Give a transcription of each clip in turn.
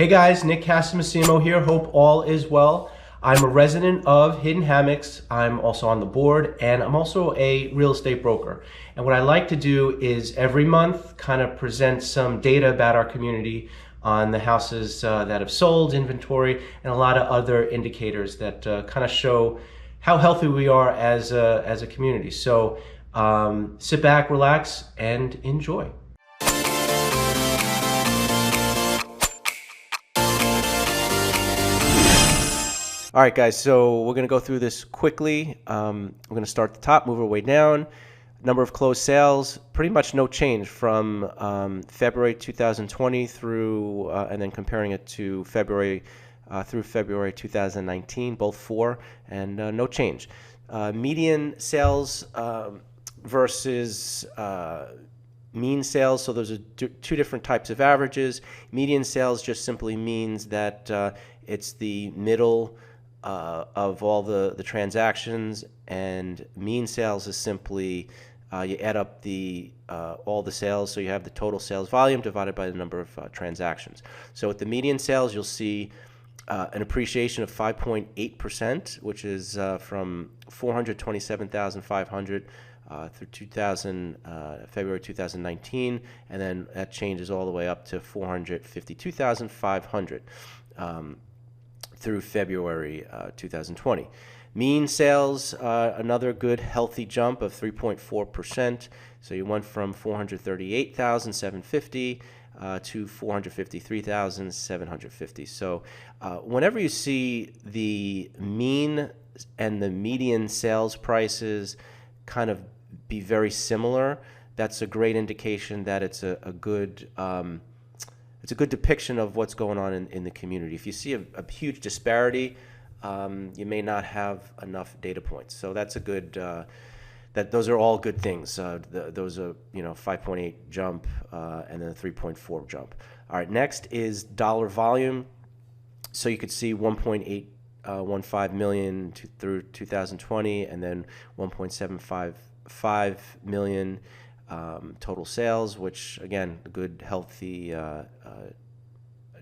Hey guys, Nick Casamassimo here. Hope all is well. I'm a resident of Hidden Hammocks. I'm also on the board, and I'm also a real estate broker. And what I like to do is every month kind of present some data about our community on the houses that have sold, inventory, and a lot of other indicators that kind of show how healthy we are as a community. So sit back, relax, and enjoy. All right, guys, so we're going to go through this quickly. We're going to start at the top, move our way down. Number of closed sales, pretty much no change from February 2020 through, and then comparing it to February through February 2019, both 4, and no change. Median sales versus mean sales, so those are two different types of averages. Median sales just simply means that it's the middle of all the transactions, and mean sales is simply you add up all the sales, so you have the total sales volume divided by the number of transactions. So with the median sales, you'll see an appreciation of 5.8%, which is from 427,500 through February 2019, and then that changes all the way up to 452,500 through February 2020. Mean sales, another good healthy jump of 3.4%. So you went from 438,750 to 453,750. So whenever you see the mean and the median sales prices kind of be very similar, that's a great indication that it's a good depiction of what's going on in the community. If you see a huge disparity, you may not have enough data points. So that's a good. Those are all good things. Those are 5.8 jump and then a 3.4 jump. All right, next is dollar volume. So you could see 1.815 million through 2020, and then 1.755 million. Total sales, which again, a good healthy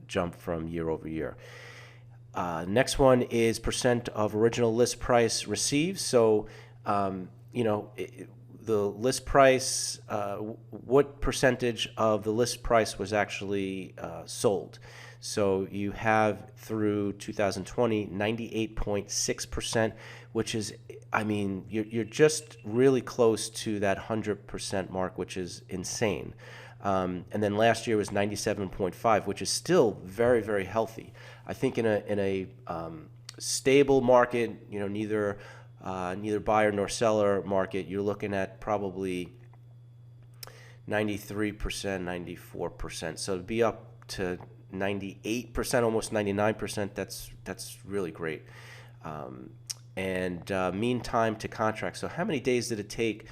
jump from year over year. Next one is percent of original list price received. So, the list price, what percentage of the list price was actually sold? So you have through 2020, 98.6%, which is, you're just really close to that 100% mark, which is insane. And then last year was 97.5, which is still very, very healthy. I think in a stable market, neither buyer nor seller market, you're looking at probably 93%, 94%. So to be up to 98%, almost 99%, that's really great. And mean time to contract. So how many days did it take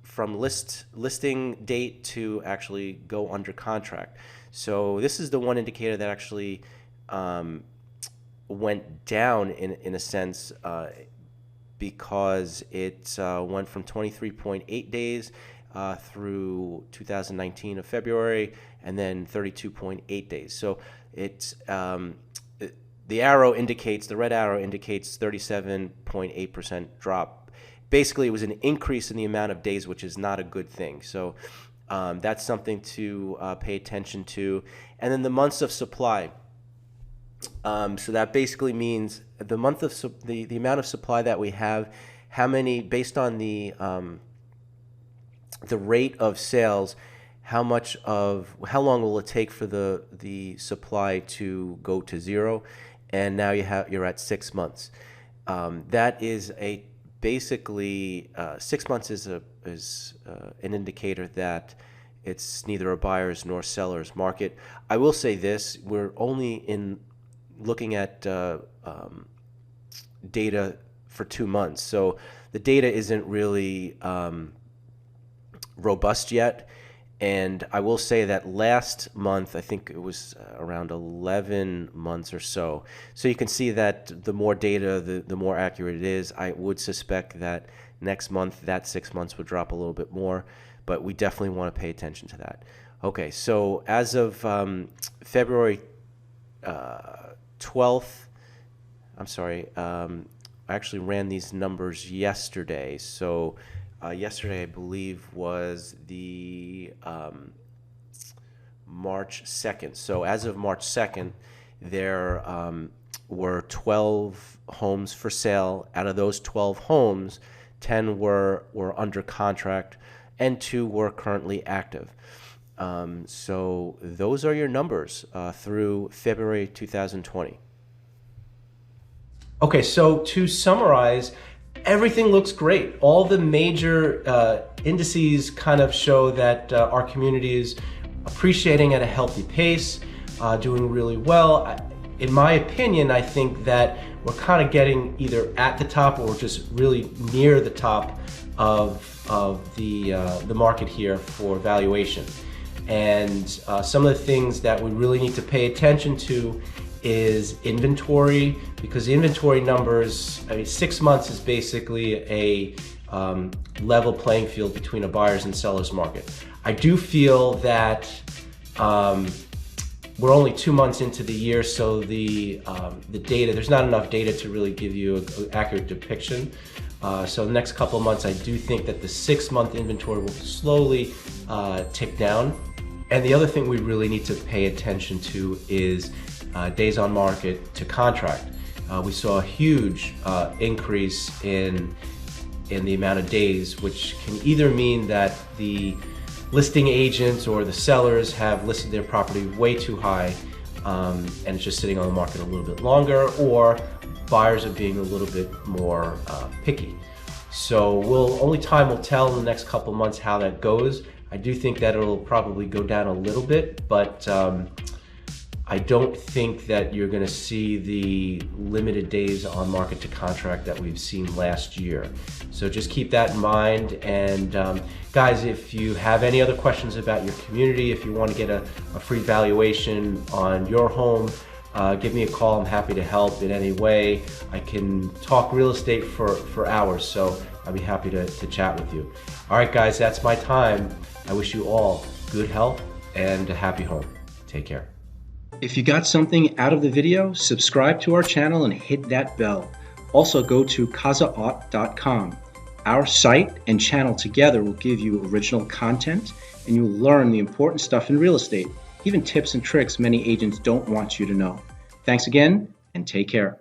from listing date to actually go under contract? So this is the one indicator that actually went down in a sense because it went from 23.8 days through 2019 of February, and then 32.8 days. So it's the red arrow indicates 37.8% drop. Basically, it was an increase in the amount of days, which is not a good thing. So that's something to pay attention to. And then the months of supply. So that basically means the month of the amount of supply that we have, how many, based on the rate of sales, how long will it take for the supply to go to zero? And now you're at 6 months. That is basically 6 months is an indicator that it's neither a buyer's nor seller's market. I will say this: we're only looking at data for 2 months, so the data isn't really robust yet. And I will say that last month, I think it was around 11 months or so. So you can see that the more data, the more accurate it is. I would suspect that next month, that 6 months would drop a little bit more, but we definitely want to pay attention to that. Okay, so as of February 12th. I'm sorry. I actually ran these numbers yesterday. So yesterday, I believe, was the March 2nd. So as of March 2nd, there were 12 homes for sale. Out of those 12 homes, 10 were under contract and 2 were currently active. So those are your numbers through February 2020. Okay, so to summarize, everything looks great. All the major indices kind of show that our community is appreciating at a healthy pace, doing really well. In my opinion, I think that we're kind of getting either at the top or just really near the top of the market here for valuation. And some of the things that we really need to pay attention to is inventory, because the inventory numbers, I mean, 6 months is basically a level playing field between a buyer's and seller's market. I do feel that we're only 2 months into the year, so the data, there's not enough data to really give you an accurate depiction. So the next couple of months, I do think that the 6-month inventory will slowly tick down. And the other thing we really need to pay attention to is days on market to contract. We saw a huge increase in the amount of days, which can either mean that the listing agents or the sellers have listed their property way too high and it's just sitting on the market a little bit longer, or buyers are being a little bit more picky. So only time will tell in the next couple months how that goes. I do think that it'll probably go down a little bit, but I don't think that you're going to see the limited days on market to contract that we've seen last year. So just keep that in mind. And guys, if you have any other questions about your community, if you want to get a free valuation on your home, give me a call. I'm happy to help in any way. I can talk real estate for hours, so I'll be happy to chat with you. All right, guys, that's my time. I wish you all good health and a happy home. Take care. If you got something out of the video, subscribe to our channel and hit that bell. Also go to Casaaut.com. Our site and channel together will give you original content, and you'll learn the important stuff in real estate, even tips and tricks many agents don't want you to know. Thanks again, and take care.